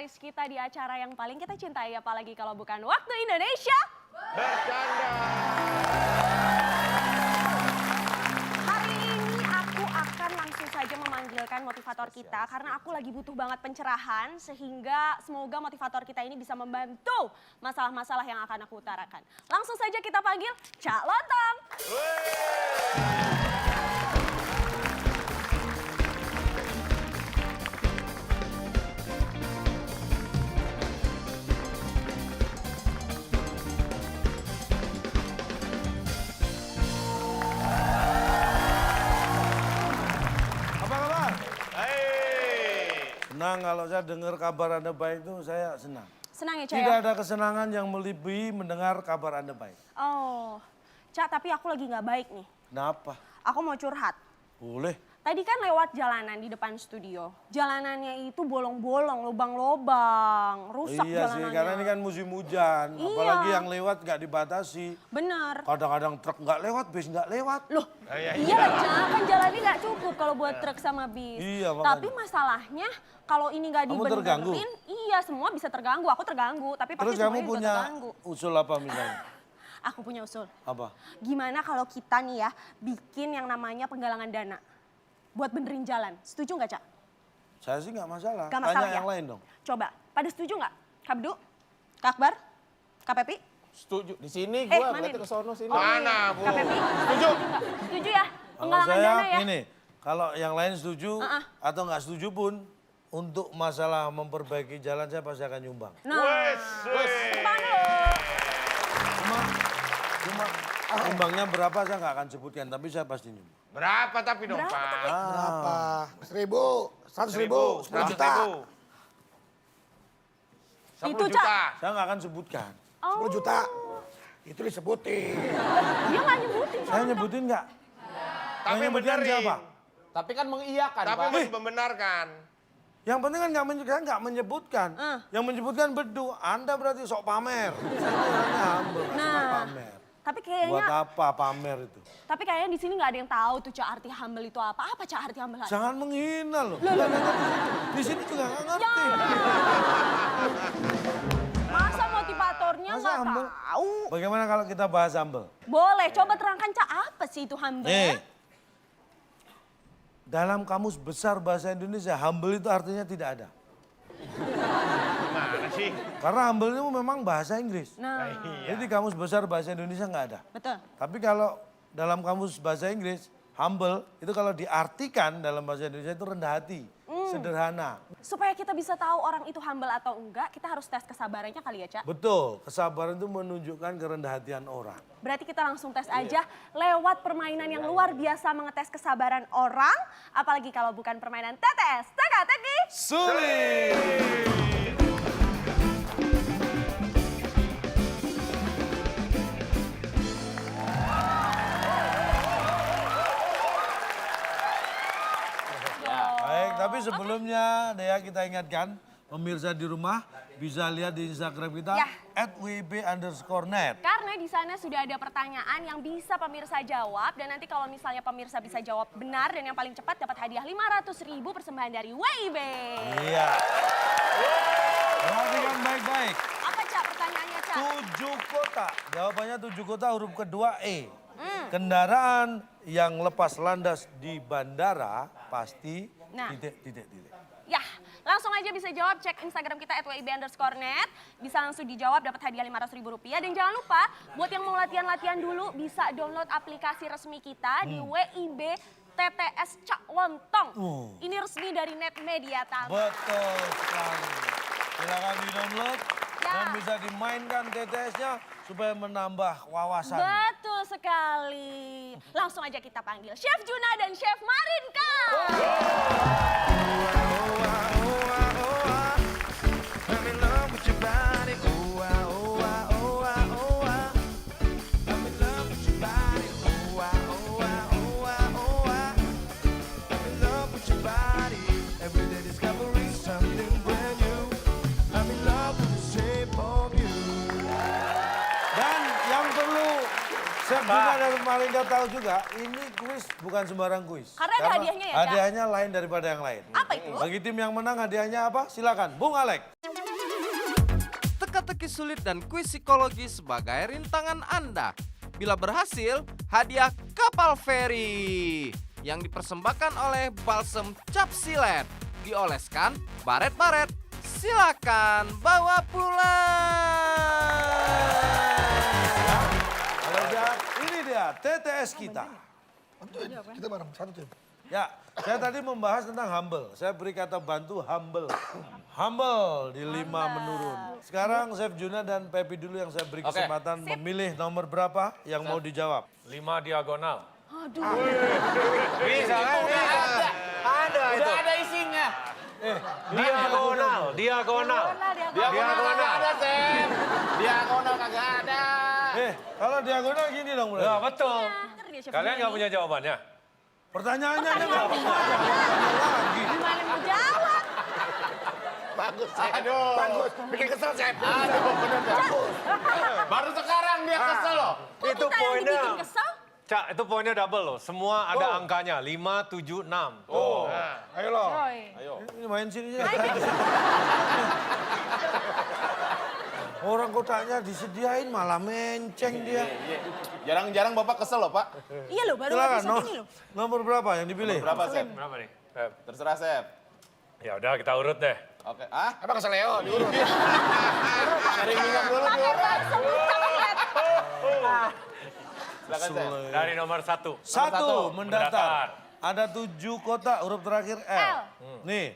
legendaris kita di acara yang paling kita cintai, apalagi kalau bukan Waktu Indonesia Bercanda. Hari ini aku akan langsung saja memanggilkan motivator kita karena aku lagi butuh banget pencerahan sehingga semoga motivator kita ini bisa membantu masalah-masalah yang akan aku utarakan. Langsung saja kita panggil Cak Lontong. Apa kabar? Hei. Senang kalau saya dengar kabar Anda baik itu saya senang. Senang ya Cak Tidak ya? ada kesenangan yang melebihi mendengar kabar Anda baik. Oh, Cak tapi aku lagi nggak baik nih. Kenapa? Aku mau curhat. Boleh. Tadi kan lewat jalanan di depan studio. Jalanannya itu bolong-bolong, lubang-lubang, rusak Iya sih, jalanannya. karena ini kan musim hujan. Iya. Apalagi yang lewat nggak dibatasi. Bener. Kadang-kadang truk nggak lewat, bis nggak lewat. Loh, Iya, iya lah Cak, kan jalannya nggak cukup kalau buat truk sama bis. Iya, makanya. Tapi masalahnya kalau ini nggak Kamu terganggu? dibenerin, iya semua bisa terganggu. Aku terganggu, tapi pasti Terus kamu semuanya juga punya terganggu. usul apa misalnya? Aku punya usul. Apa? Gimana kalau kita nih ya bikin yang namanya penggalangan dana buat benerin jalan. Setuju nggak Cak? Saya sih nggak masalah. Nggak masalah Tanya ya? yang lain dong. Coba, pada setuju nggak? Kak Abdu? Kak Akbar? Kak Pepi? Setuju. Di sini mana gua ngeliatnya ini? ke sono sini. Oh, Mana, iya. Bu? Kak Pepi? Setuju. nggak? Setuju ya? Kalau Penggalangan saya dana ya? ini, kalau yang lain setuju atau nggak setuju pun, untuk masalah memperbaiki jalan saya pasti akan nyumbang. Nah, Wes. tepuk dulu. Cuma nyumbangnya berapa saya nggak akan sebutkan, tapi saya pasti nyumbang. Berapa tapi dong, Berapa Pak? Berapa? 1.000, 100.000, 10 juta. 10 Itu, juta. Saya nggak akan sebutkan. Oh, 10 juta. Itu disebutin. dia nggak nyebutin. Saya nyebutin nggak? Tapi Yang nyebutin benerin. siapa? Tapi kan mengiyakan, Tapi Pak. masih membenarkan. Yang penting kan nggak menyebutkan. Yang menyebutkan bedu. Anda berarti sok pamer. Saya orangnya humble, nggak suka Nah, pamer. tapi Buat kayaknya, apa pamer itu? tapi kayaknya di sini nggak ada yang tahu tuh Cak arti humble itu apa. Apa Cak arti humble? Jangan menghina loh. Bukan hanya di situ. Di sini juga nggak ngerti. Masa motivatornya Masa nggak humble? tahu? Bagaimana kalau kita bahas humble? Boleh, coba terangkan Cak apa sih itu humble? Nih, dalam kamus besar bahasa Indonesia, humble itu artinya tidak ada. Gimana sih? Karena humble itu memang bahasa Inggris. Nah, Iya. Jadi kamus besar bahasa Indonesia nggak ada. betul. Tapi kalau dalam kamus bahasa Inggris, humble itu kalau diartikan dalam bahasa Indonesia itu rendah hati, sederhana. Supaya kita bisa tahu orang itu humble atau enggak, kita harus tes kesabarannya kali ya Cak? Betul, kesabaran itu menunjukkan kerendahan orang. Berarti kita langsung tes aja lewat permainan yang luar biasa mengetes kesabaran orang. Apalagi kalau bukan permainan TTS, teka-teki. Sulit. Baik, tapi sebelumnya Dea kita ingatkan pemirsa di rumah bisa lihat di Instagram kita Ya. @wb_net. Karena di sana sudah ada pertanyaan yang bisa pemirsa jawab. Dan nanti kalau misalnya pemirsa bisa jawab benar dan yang paling cepat dapat hadiah 500.000 persembahan dari WIB. Iya. Perhatikan baik-baik. Apa Cak pertanyaannya Cak? 7 kota. Jawabannya 7 kota huruf kedua E. Kendaraan yang lepas landas di bandara pasti Nah. titik. Ya, langsung aja bisa jawab, cek Instagram kita @wib_net. Bisa langsung dijawab, dapat hadiah Rp500.000. Dan jangan lupa, buat yang mau latihan-latihan dulu, bisa download aplikasi resmi kita di WIB TTS Cak Lontong. Ini resmi dari Net Media Tama. Betul sekali. Silakan di-download Ya. dan bisa dimainkan TTS-nya supaya menambah wawasan. Betul sekali. Langsung aja kita panggil Chef Juna dan Chef Marinka. Dan yang perlu Chef Juna dan Malinga tahu juga, ini kuis bukan sembarang kuis. Karena ada hadiahnya ya, Cak? Hadiahnya lain daripada yang lain. Apa itu? Bagi tim yang menang hadiahnya apa? Silakan, Bung Alek. Teka-teki sulit dan kuis psikologi sebagai rintangan Anda. Bila berhasil, hadiah kapal feri yang dipersembahkan oleh Balsem Cap Silet. Dioleskan baret-baret. Silakan bawa pulang. Halo Jack, ini dia TTS kita. Kita bareng, satu tim. Ya, saya tadi membahas tentang humble. Saya beri kata bantu humble. Humble di 5 menurun. Sekarang Chef Juna dan Pepi dulu yang saya beri kesempatan memilih nomor berapa yang mau dijawab. 5 diagonal. Bisa kan? Ada itu. Udah ada isinya. Diagonal. Diagonal ada, Chef. Diagonal kagak ada. Kalau diagonal gini dong Ya, mulai. betul. Pinter dia, Chef Kalian Juna nggak nih. punya jawabannya? Pertanyaannya kan nggak punya. Lagi. Gimana mau jawab? Bagus, Chef. Aduh. Bagus, bikin kesel, Chef. Aduh, bener bagus. Baru sekarang dia kesel loh. Kok Itu kita yang poinnya. dibikin kesel? Cak, itu poinnya double loh. Semua ada angkanya. 5, 7, 6. Oh. Ayo lo. Ini main sini aja. Orang kotaknya disediain malah menceng dia. Jarang-jarang Bapak kesel loh, Pak. Iya loh, baru Silakan, episode ini loh. nomor berapa yang dipilih? Berapa, Chef? Berapa nih? Feb? Terserah, Chef. Ya udah kita urut deh. Oke. Ah? Emang kesel Leo, diurut. Cari minyak dulu diurut. Silakan, Chef. Dari nomor 1. Satu, Mendatar. mendatar. Ada 7 kotak huruf terakhir L. Nih,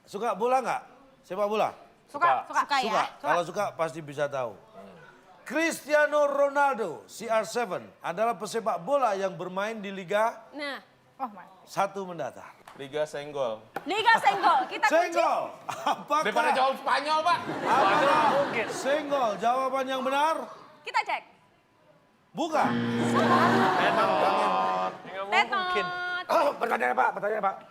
suka bola nggak? Sepak bola? Suka ya? Suka. Kalau suka pasti bisa tahu. Cristiano Ronaldo, CR7, adalah pesepak bola yang bermain di Liga Nah, 1 mendatar. Liga Senggol. Liga Senggol. Kita kunci. Senggol. Apakah? Daripada jawab Spanyol, Pak. Apakah Senggol jawaban yang benar? Kita cek. Bukan. Tetot. Pertanyaan Pak,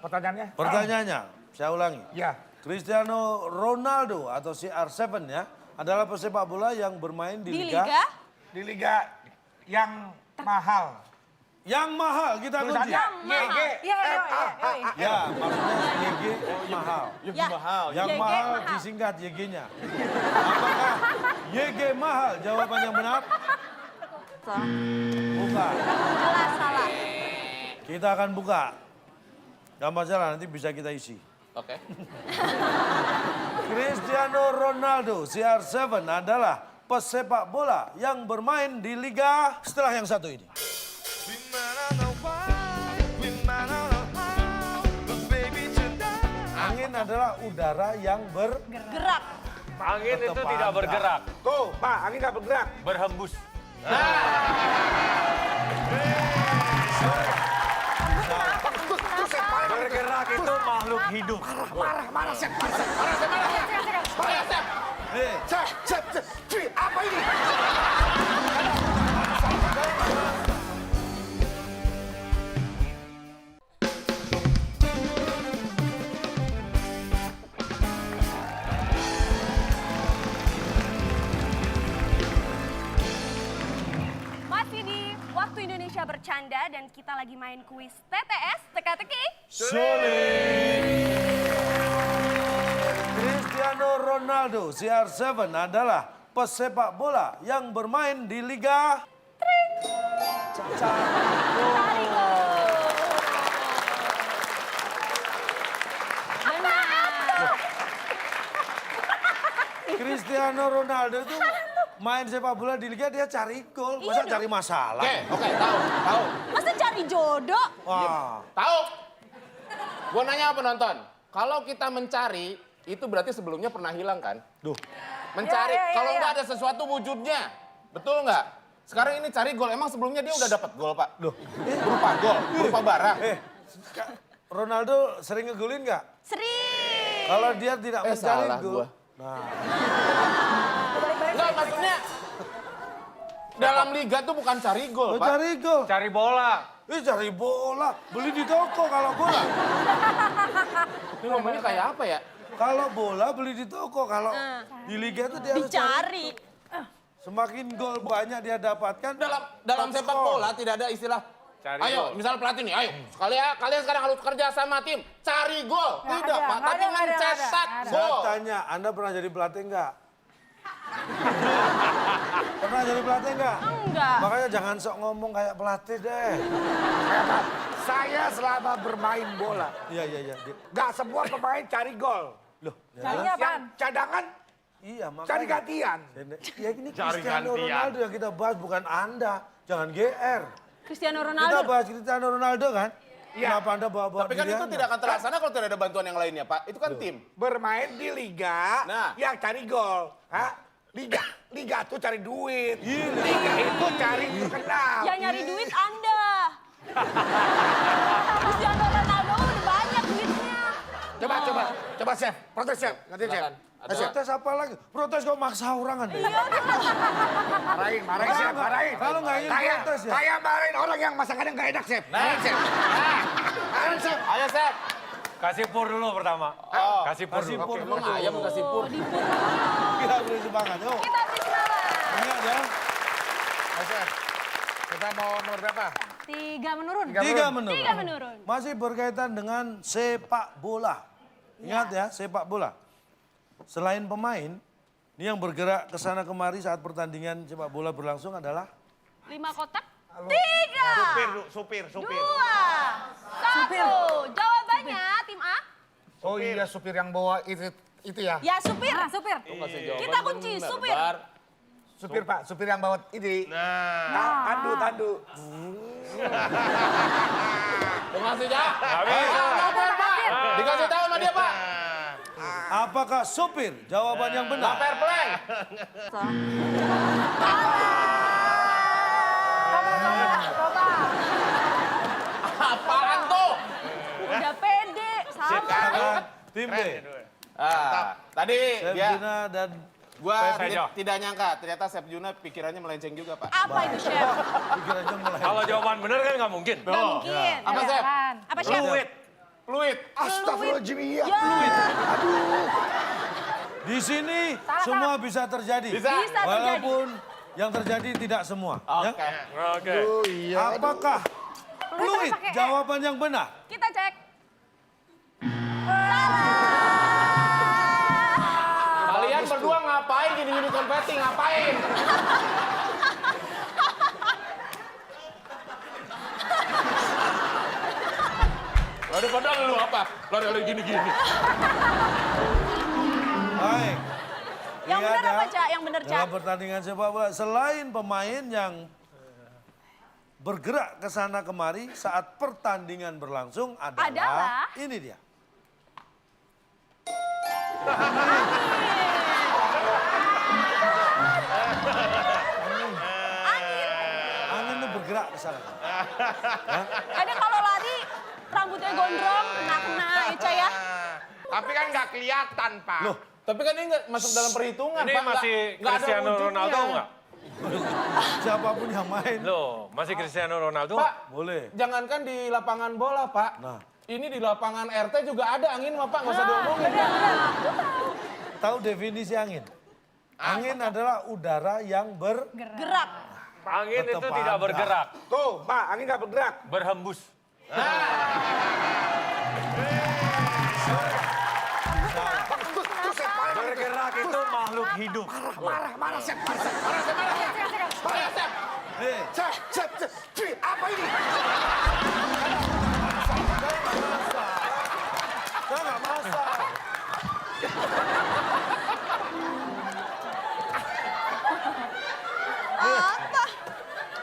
pertanyaannya. Pertanyaannya, saya ulangi. Ya. Cristiano Ronaldo atau CR7 ya adalah pesepak bola yang bermain di, Di Liga Liga? Di liga yang mahal. yang mahal kita kunci. Tulisannya GG. Ya, maksudnya YG mahal. Ya. Mahal. Yang YG mahal mahal. disingkat YG-nya. Apakah YG mahal jawaban yang benar? Bukan. Jelas salah. Kita akan buka. Gak masalah, nanti bisa kita isi. Oke. Cristiano Ronaldo CR7 adalah pesepak bola yang bermain di liga setelah yang satu ini. Angin adalah udara yang Gerak. Angin itu Bertepatan. tidak bergerak, Tuh, Pak, angin nggak bergerak. berhembus. Bergerak itu makhluk hidup. Marah, Chef. Nih, Chef. Cuy, apa ini? Masih di Waktu Indonesia Bercanda dan kita lagi main kuis TTS, teka-teki. Cristiano Ronaldo CR7 adalah pesepak bola yang bermain di liga Cristiano Ronaldo itu main sepak bola di liga dia cari gol, masa cari masalah? Oke, tahu. Masa cari jodoh? Wah, Tahu. Gua nanya apa penonton? Kalau kita mencari, itu berarti sebelumnya pernah hilang kan? duh. Mencari, kalau nggak ada sesuatu wujudnya. Betul nggak? Sekarang ini cari gol, emang sebelumnya dia udah dapat gol, Pak? Loh. Berupa gol, berupa barang. Ronaldo sering ngegolin nggak? Sering. Kalau dia tidak mencari salah gol. gua. Nah, Enggak, maksudnya dalam liga tuh bukan cari gol, oh, Pak. cari gol. Cari bola. Cari bola, beli di toko kalau bola. Ini ngomongnya kayak apa ya? Kalau bola beli di toko, kalau di liga itu dia harus cari. Dicari. Semakin gol banyak dia dapatkan. Dalam sepak bola tidak ada istilah Cari ayo, gol. misal pelatih nih, ayo kalian sekarang harus kerja sama tim, cari gol. Tidak, Pak, tapi mencetak Saya gol. tanya, Anda pernah jadi pelatih enggak? Pernah jadi pelatih enggak? Enggak. Makanya jangan sok ngomong kayak pelatih deh. Saya selama bermain bola, Iya. nggak semua pemain cari gol. Loh, Carinya apaan? Yang cadangan iya makanya. cari gantian. Ya ini Cari Cristiano gantian. Ronaldo yang kita bahas, bukan Anda. Jangan GR. Cristiano Kita Ronaldo. bahas Cristiano Ronaldo kan? Iya. Kenapa Anda bawa-bawa Tapi kan diri itu Anda? tidak akan terlaksana kalau tidak ada bantuan yang lainnya, Pak. Itu kan tim. Bermain di liga Nah. yang cari gol. Hah? Liga tuh cari duit. Iya. Liga itu cari terkenal. Yang nyari duit Anda. Cristiano Ronaldo udah banyak duitnya. Coba chef, protes chef, nanti chef. Silakan. Protes apa lagi? Protes kok maksa orang Anda? Iya, Marahin chef, marahin. Kalau nggak ingin protes ya? Kayak marahin orang yang masakannya nggak enak chef. Marahin chef. Marahin chef. Ayo, Sep. Kasih pur dulu pertama. Oh, Kasih pur kasih dulu. pur. Emang ayam kasih pur. Kita beri semangat, yuk. kita habis semangat. Ingat ya, Ayo chef. Kita mau nomor berapa? 3 menurun. 3 menurun. 3 menurun. Masih berkaitan dengan sepak bola. Ingat ya, sepak bola. Selain pemain, ini yang bergerak ke sana kemari saat pertandingan sepak bola berlangsung adalah 5 kotak. 3. Supir. 2. 1. Jawabannya tim A. Oh iya supir yang bawa itu ya. Ya supir. Supir. Kasih jawaban Kita kunci, benar, supir. Bar. Supir Pak, supir yang bawa ini. Tandu. Makasih, Jak. Habis. Dikasih tahu sama dia, Pak. apakah supir? Jawaban yang benar. Fair play. Apaan tuh? Udah pede. Sama. Silakan tim B. Tadi Chef dia Juna dan gua Pepe. tidak nyangka ternyata Chef Juna pikirannya melenceng juga, Pak. Apa itu, Chef? pikirannya mulai. Kalau jawaban benar kan nggak mungkin. Nggak mungkin. Apa, Chef? Apa, Chef? Fluid. Astagfirullahaladzim iya. Ya. Di sini semua bisa terjadi. Bisa. Bisa terjadi. Walaupun yang terjadi tidak semua. ya. Oke. Oke. Oh iya. Apakah fluid pakai E. jawaban yang benar? Kita cek. Kalian berdua ngapain gini-gini konfeti? Ngapain? Daripada lu apa? Lari-lari gini-gini. Baik. Yang Ingat benar ya, apa, Cak? Yang benar, Cak? dalam pertandingan sepak bola, selain pemain yang bergerak ke sana kemari saat pertandingan berlangsung adalah ini dia. Angin itu bergerak ke sana. Kadang kalau lari, rambutnya gondrong, kena-kena, ya, Cak, ya? Tapi kan nggak kelihatan Pak. Loh, Tapi kan ini nggak masuk dalam perhitungan, Ini Pak. masih Nggak ada Cristiano wujudnya. Ronaldo nggak? siapapun yang main Loh, masih Cristiano Ronaldo? Pak, boleh. jangankan di lapangan bola, Pak. Nah. Ini di lapangan RT juga ada angin, mah, Pak. Nggak usah diomongin. Tahu definisi angin? Angin adalah udara yang Gerak. Angin itu Tetap tidak ada. bergerak, Tuh Pak, angin nggak bergerak. berhembus. Tuh Chef, Bergerak itu makhluk hidup. marah Chef. Eh, Chef, Cih, apa ini? saya nggak masak. Apa?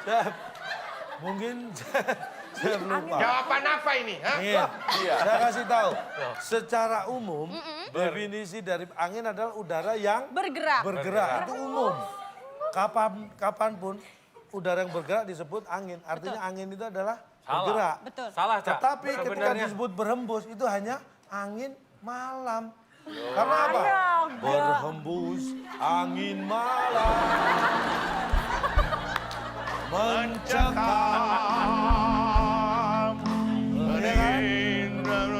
Chef, mungkin saya lupa. Jawaban apa ini? Hah? Iya. Saya kasih tahu. Secara umum, definisi dari angin adalah udara yang Bergerak. bergerak. Itu umum. Kapanpun udara yang bergerak disebut angin. Artinya angin itu adalah bergerak. Betul. Salah, Cak. Tetapi ketika Sebenarnya disebut berhembus itu hanya angin malam. Karena apa? Berhembus angin malam. Mencekam.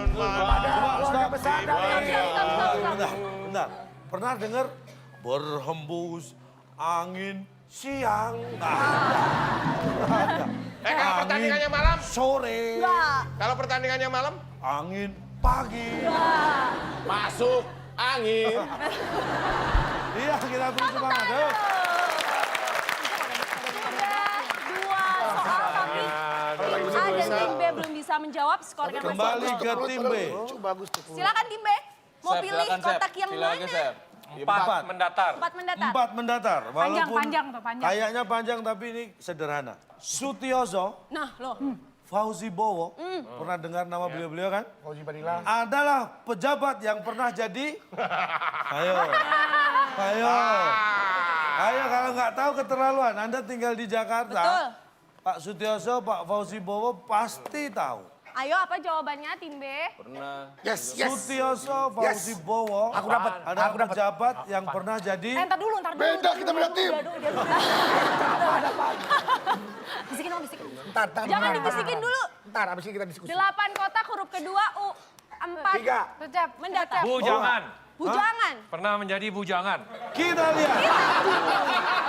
Keluarga besar dari. Bentar. Pernah dengar berhembus angin siang nggak ada. Kalau pertandingannya malam? Sore. Enggak. Kalau pertandingannya malam? Angin pagi. Masuk angin. Iya, kita beri semangat. Yuk. Dua soal tapi tim A dan tim B belum bisa menjawab, skornya masih Kembali ke tim B. Silakan tim B. Mau Sep, pilih silakan, Sep. kotak yang Pilih aja, mana? Sep. Empat mendatar. 4 mendatar. 4 mendatar. Walaupun Panjang tuh, panjang. kayaknya panjang tapi ini sederhana. Sutioso, Nah, loh. Fauzi Bowo, pernah dengar nama beliau-beliau kan? Fauzi Badillah. Adalah pejabat yang pernah jadi. Ayo, ayo, ayo kalau nggak tahu keterlaluan. Anda tinggal di Jakarta. Betul. Pak Sutioso, Pak Fauzi Bowo pasti tahu. Ayo apa jawabannya tim B? Pernah. Yes. Sutioso, Fauzi Bowo. Aku dapat, Ada aku dapat. pejabat yang pernah jadi. Ntar dulu. Beda, kita beda tim. Bisikin dong, bisikin. Ntar. Jangan dibisikin dulu. Ntar, abis ini kita diskusi. 8 kotak huruf kedua U. 4 3. Tucap. mendatar. Bujangan. Bujangan. Pernah menjadi bujangan. Kita lihat. Kita lihat.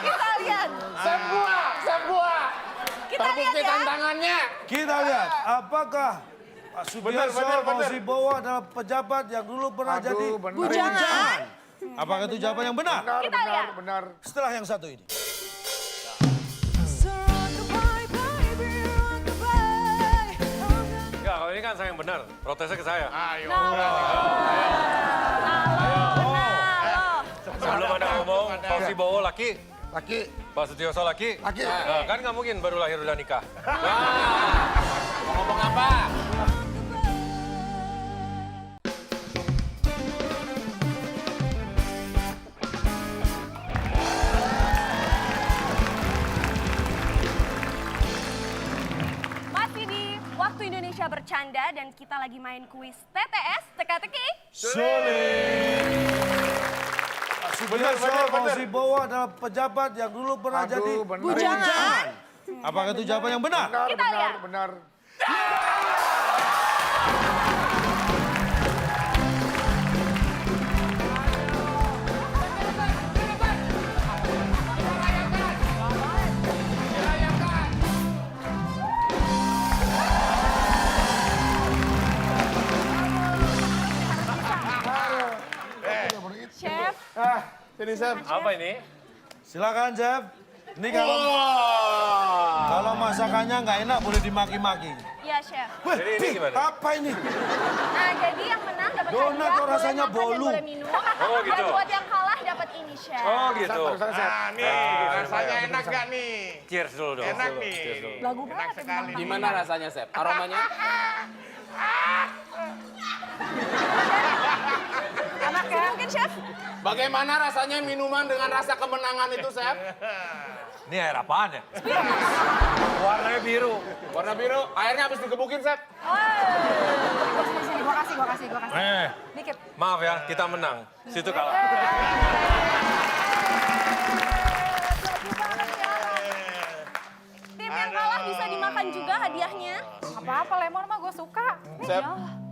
Kita lihat. Sebuah. Kita lihat Terbukti ya. tantangannya. Kita lihat apakah Pak Sutioso, bener. Fauzi Bowo adalah pejabat yang dulu pernah jadi benar. Bujangan. Apakah itu jawaban yang benar? Kita lihat. Benar. Setelah yang satu ini. Enggak, kalau ini kan saya yang benar. Protesnya ke saya. Ayo. Sebelum ada ngomong, Fauzi Bowo laki, Laki. Pak Sutioso laki. Laki. Nah, kan nggak mungkin baru lahir udah nikah. Mau ngomong apa? Masih di Waktu Indonesia Bercanda dan kita lagi main kuis TTS, teka-teki. Sulit. Pak Sutioso, Fauzi Bowo adalah pejabat yang dulu pernah jadi Bujangan. Apakah itu jawaban yang benar? Kita lihat. Benar. Chef, Sini, Sep. Apa ini? Silakan, Chef. Ini kalau masakannya nggak enak boleh dimaki-maki. iya chef. Wih, Jadi ini gimana? apa ini? Nah, jadi yang menang dapat Donat hadiah, kok boleh rasanya makan dan bolu. boleh minum. Oh, gitu. Dan buat yang kalah dapat ini, chef. Oh gitu. Nah, Nih, rasanya enak gak nih? Cheers dulu dong. Enak nih. Lagu Enak banget. sekali. Gimana rasanya, Sep? Aromanya? Enak ya? Mungkin, chef? Bagaimana rasanya minuman dengan rasa kemenangan itu, Sep? Ini air apaan ya? Warnanya biru. Warna biru, airnya habis digebukin, Sep. Sini, gua kasih. Dikit. Maaf ya, kita menang. Situ kalah. Tim yang kalah bisa dimakan juga hadiahnya. Apa-apa, lemon mah gue suka. Sep,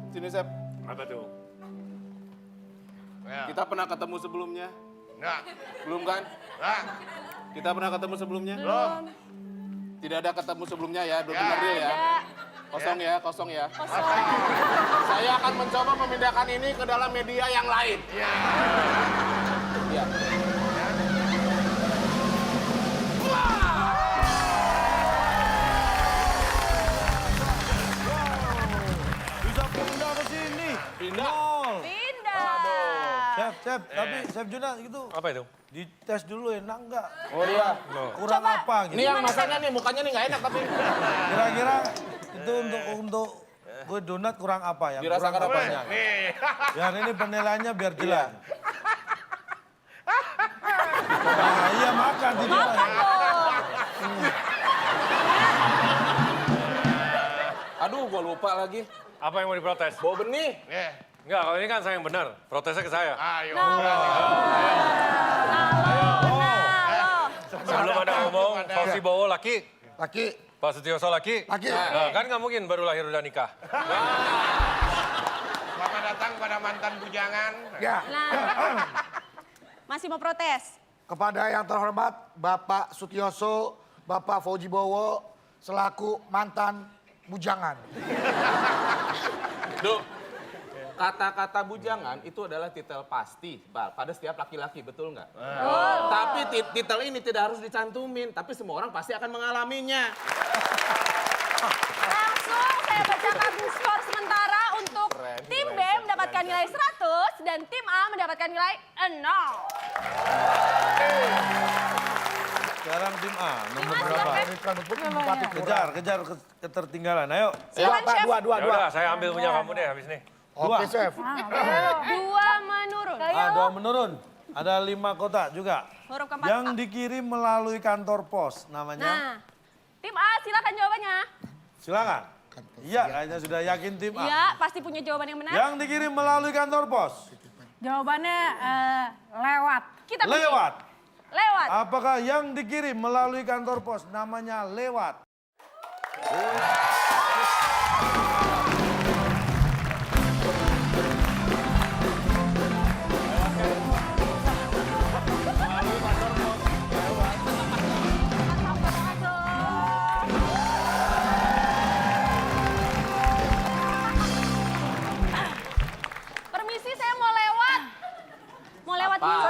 sini, Sep. Apa tuh? Kita pernah ketemu sebelumnya? Enggak. Belum kan? Enggak. Kita pernah ketemu sebelumnya? Belum. Tidak ada ketemu sebelumnya ya, benar deal ya. Kosong ya, kosong ya. Kosong. Saya akan mencoba memindahkan ini ke dalam media yang lain. Iya. Bisa pindah ke sini. Pindah. Nol. Pindah. Chef, tapi Chef Juna gitu Apa itu? dites dulu enak nggak? Oh iya. Kurang apa gitu? Ini yang masaknya nih, mukanya nih nggak enak tapi Kira-kira itu untuk gue donat kurang apa ya? dirasakan Kurang apanya? Nih. Biar ini penilaiannya biar jelas. Nah, iya makan tidak. Aduh, gua lupa lagi. Apa yang mau diprotes? Bau benih. Enggak, kalau ini kan saya yang benar. Protesnya ke saya. Ayo. Sebelum ada ngomong, Fauzi Bowo laki, Laki. Pak Sutioso laki. Laki. Nah, kan nggak mungkin baru lahir udah nikah. Selamat datang pada mantan bujangan. Ya. Nah, masih mau protes? Kepada yang terhormat Bapak Sutioso, Bapak Fauji Bowo, selaku mantan bujangan. Duh, kata-kata bujangan itu adalah titel pasti pada setiap laki-laki, betul nggak? Tapi titel ini tidak harus dicantumin, tapi semua orang pasti akan mengalaminya. Langsung saya bacakan skor sementara untuk tim B mendapatkan nilai 100 dan tim A mendapatkan nilai 0. Sekarang tim A, nomor A, berapa? Kejar ketertinggalan, ayo. Silakan, Chef. Dua. Ya udah, saya ambil punya kamu deh habis ini. Oke, Chef. 2 menurun. A2 menurun. Ada 5 kotak juga. Huruf keempat Yang A. dikirim melalui kantor pos namanya. Nah, tim A silakan jawabannya. Silakan. Iya, kayaknya sudah yakin tim A. Iya, pasti punya jawaban yang benar. Yang dikirim melalui kantor pos. Jawabannya lewat. Kita kunci. Lewat. Lewat. Apakah yang dikirim melalui kantor pos namanya lewat? Permisi, saya mau lewat. Mau lewat Apa? dulu.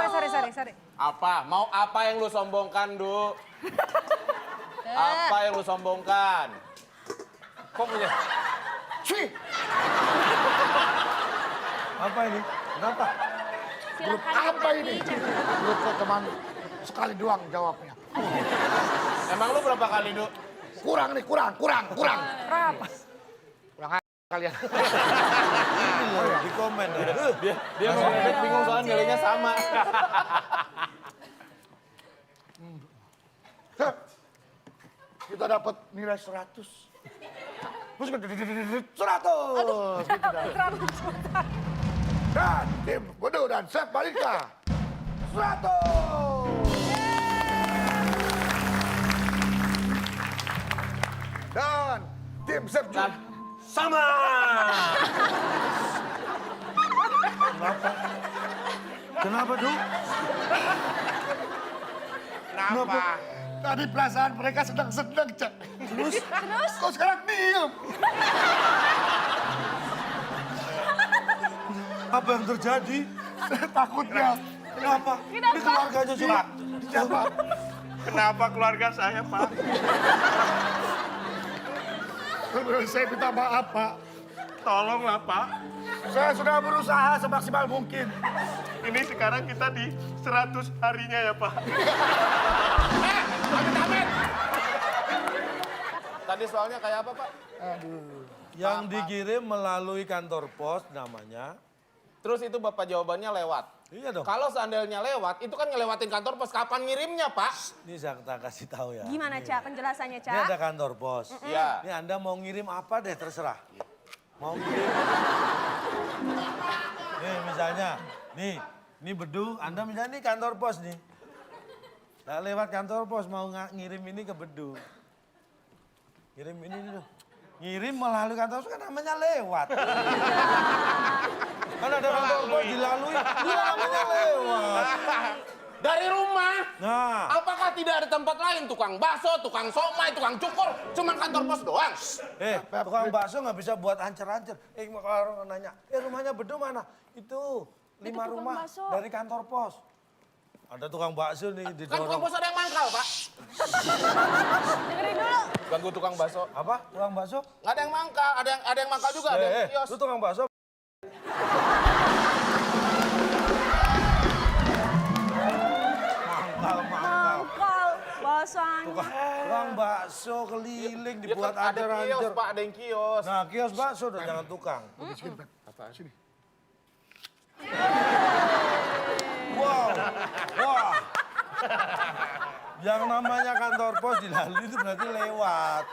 Sorry. Apa? Mau apa yang lu sombongkan, Du? Apa yang lu sombongkan? Kok punya? Apa ini? Kenapa? Silakan. Apa ini? Grup teman sekali doang jawabnya. Emang lu berapa kali, Du? Kurang nih, kurang. Berapa? Kurang kalian. Di komen ya. Dia mau ngedek bingung soalnya nilainya sama. Kita dapat nilai 100. Terus 100. Dan tim Bedu dan Chef Malika 100. Dan tim Chef Jun Sama. Kenapa, Du? Kenapa? Tadi perasaan mereka sedang-sedang, Cak. Terus? Kok sekarang diem? Apa yang terjadi? Takutnya. Kenapa? Ini keluarganya juga. Siapa? Kenapa keluarga saya, Pak? Saya minta maaf, Pak. Tolonglah, Pak. Saya sudah berusaha semaksimal mungkin. Ini sekarang kita di 100 harinya ya, Pak. Tadi soalnya kayak apa, Pak? Yang dikirim melalui kantor pos namanya. Terus itu Bapak jawabannya lewat. Iya dong. Kalau seandainya lewat, itu kan ngelewatin kantor pos. Kapan ngirimnya, Pak? Ini saya kasih tahu ya. Gimana, Cak? Penjelasannya, Ini ada Cak? kantor pos. Iya. Ini Anda mau ngirim apa deh terserah. Mau ngirim. Nih misalnya, ini Bedu, Anda misalnya ini kantor pos nih. Nah, lewat kantor pos mau ngirim ini ke Bedu. Ngirim ini dulu. Ngirim melalui kantor pos kan namanya lewat. Kan ada kantor pos dilalui, namanya lewat. Dari rumah. Nah, Apakah tidak ada tempat lain? Tukang bakso, tukang somai, tukang cukur. Cuman kantor pos doang. tukang bakso nggak bisa buat ancer-ancer. Kalau orang nanya, rumahnya Bedu mana? Itu 5 tukang rumah bakso. dari kantor pos. Ada tukang bakso nih Kan tukang didorong. bakso ada yang mangkal, Pak. Dengerin dulu. Ganggu tukang bakso. Apa? Tukang bakso? Nggak ada yang mangkal, ada yang mangkal juga, ada yang kios. Lu tukang bakso? Mangkal. Mangkal. Bahasanya. Tukang bakso keliling Ya dibuat kan ada kios, ancer-ancer. Pak, ada yang kios. Nah, kios bakso dong, jangan tukang. Sini. Wow, wah. Yang namanya kantor pos dilalui itu berarti lewat.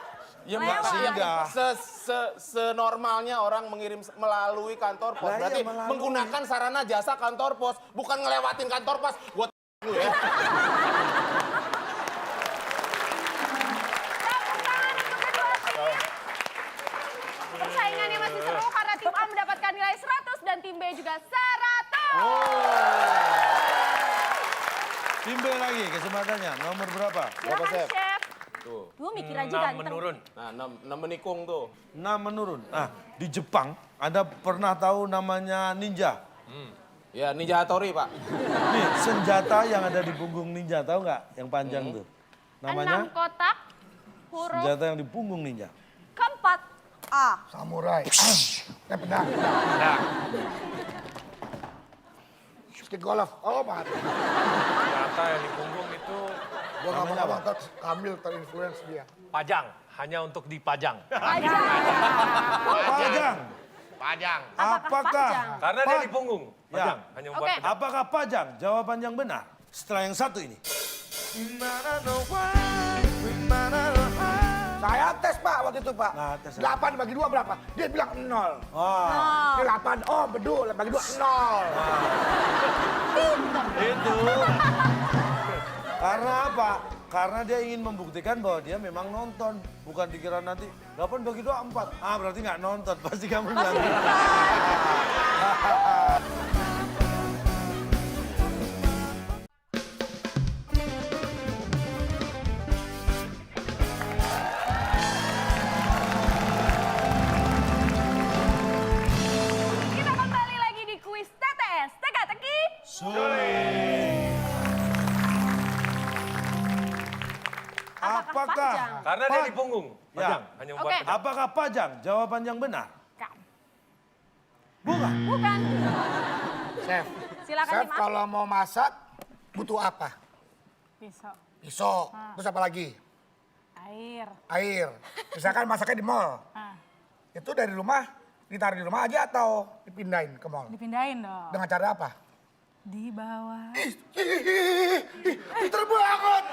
Ya, Nggak Pak, singgah. senormalnya orang mengirim melalui kantor pos. Lah, iya, Berarti melalui. menggunakan sarana jasa kantor pos, bukan ngelewatin kantor pos. Gua lu ya. Persaingannya masih seru karena tim A mendapatkan nilai 100 dan tim B juga 100. Tim B lagi kesempatannya. Nomor berapa? Silakan, Chef. Tuh. Tuh mikir aja 6 ganteng. menurun. Nah, 6 menikung tuh. 6 menurun. Nah, di Jepang ada pernah tahu namanya ninja? Ya, Ninja Hattori, Pak. Nih, senjata yang ada di punggung ninja, tahu nggak? Yang panjang tuh. 6 Namanya kotak huruf senjata yang di punggung ninja. keempat A. Samurai. Pedang. Nah, Stick golf. Oh, mati. ternyata yang di punggung itu Gua nggak mau ngomong terus Kamil terinfluence dia. pajang. Hanya untuk dipajang. Pajang. Pajang. Apakah pajang? Karena dia di punggung. Ya. Pajang. Hanya buat Oke. pajang. Apakah pajang? Jawaban yang benar. Setelah yang satu ini. Saya tes Pak waktu itu Pak. Nah, tes. 8 bagi 2 berapa? Dia bilang 0. Wah, Dia 8, oh bedul, bagi 2 0. itu. Karena apa? Karena dia ingin membuktikan bahwa dia memang nonton. Bukan dikira nanti 8 bagi 2 4. Ah, berarti nggak nonton. Pasti kamu bilang. Kita kembali lagi di kuis TTS Teka-teki. Apakah pajang? Karena dia di punggung. Pajang. Ya. Hanya buat Oke. pajang. Apakah pajang? Jawaban yang benar. Bukan. Bukan. Chef, Silakan Chef Dimas. kalau mau masak butuh apa? Pisau. Pisau. Terus apa lagi? Air. Air. Misalkan masaknya di mall. Ah, Itu dari rumah, ditaruh di rumah aja atau dipindahin ke mall? dipindahin dong. Dengan cara apa? Di bawah. Pinter banget.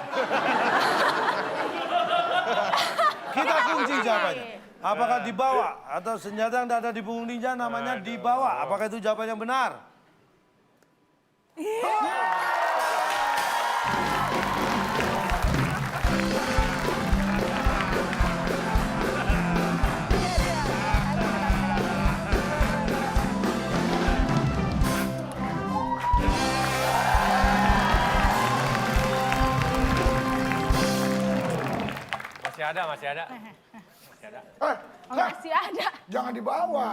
Kita kunci jawabannya. Apakah dibawa atau senjata yang ada di punggung ninja namanya dibawa? Apakah itu jawaban yang benar? Masih ada, masih ada. Masih ada. Jangan dibawa.